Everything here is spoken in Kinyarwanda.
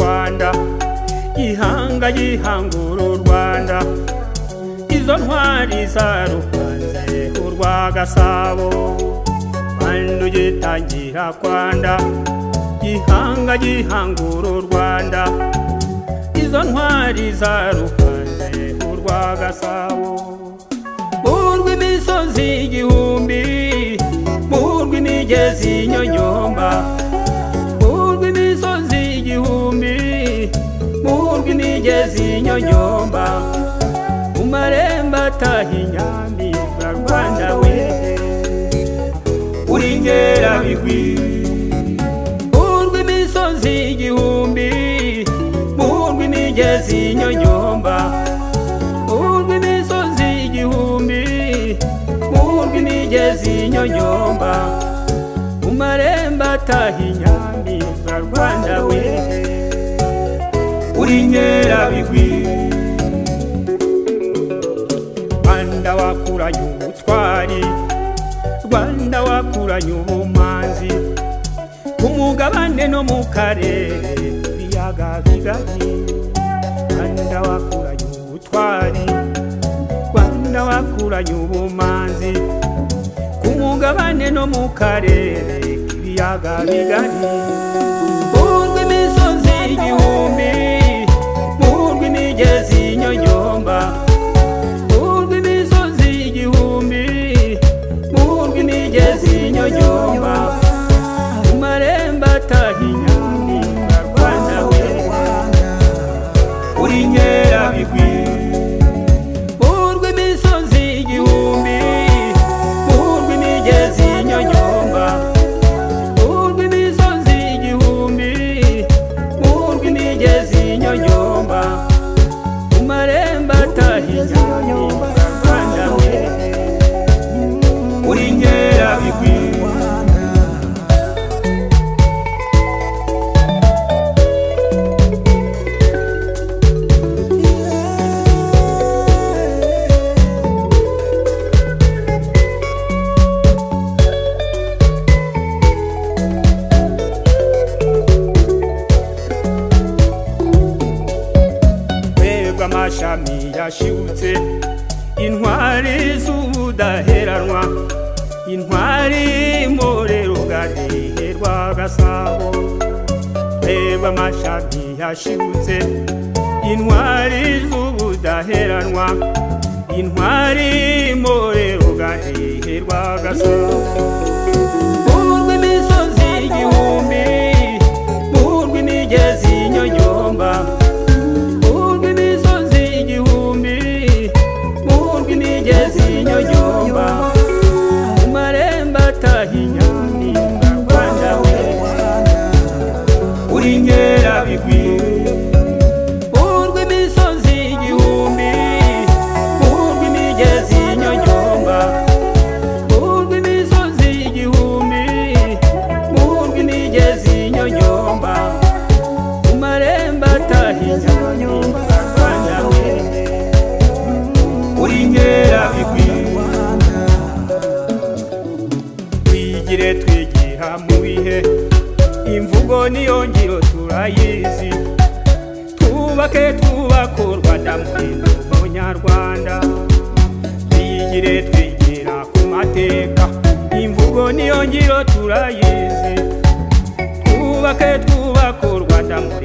Rwanda, Gihanga gihangura u Rwanda, izo ntwari zaruhanze urwa Gasabo. Rwanda ugitangira Rwanda, Gihanga gihangura u Rwanda, izo ntwari zaruhanze urwa Gasabo. Urw'imisozi igihumbi, urw'imigezi nyonyomba, urw'imisozi igihumbi, urw'imigezi nyonyomba, mu marembo ataha inyamibwa Rwanda we, uri Nkerabigwi. Urw'imisozi igihumbi, urw'imigezi nyonyomba, urw'imisozi igihumbi, urw'imigezi nyonyomba, mu marembo ataha inyamibwa Rwanda we, uri Nkerabigwi. Rwanda wakuranye ubutwari, Rwanda wakuranye ubumanzi, ku mugabane no mu karere ibiyaga bigari. Rwanda wakuranye ubutwari, Rwanda wakuranye ubumanzi, ku mugabane no mu karere ibiyaga bigari. Urw'imisozi igihumbi, urw'imigezi nyonyomba, urw'imisozi igihumbi, urw'imigezi nyonyomba, mu marembo ataha inyamibwa Rwanda we, uri Nkerabigwi. Urw'imisozi igihumbi, urw'imigezi nyonyomba, urw'imisozi igihumbi, urw'imigezi nyonyomba, mu marembo ataha inyamibwa Rwanda we, uri Nkerabigwi. Amashami yashibutse, intwari z'ubudaheranwa, intwari more rugari rwa Gasabo. Reba amashami yashibutse, intwari z'ubudaheranwa, intwari more rugari rwa Gasabo. Urw'imisozi igihumbi, urw'imigezi nyonyomba, urw'imigezi nyonyomba, mu marembo ataha inyamibwa Rwanda we, uri Nkerabigwi. Urw'imisozi igihumbi, urw'imigezi nyonyomba, urw'imisozi igihumbi, urw'imigezi nyonyomba, mu marembo ataha inyamibwa Rwanda we, uri Nkerabigwi. Twigire twigira mu bihe, imvugo niyo ngiro turayizi, twubake twubaka u Rwanda muhinde umunyarwanda. Twigire twigira ku mateka, imvugo niyo ngiro turayizi, twubake twubaka u Rwanda muhinde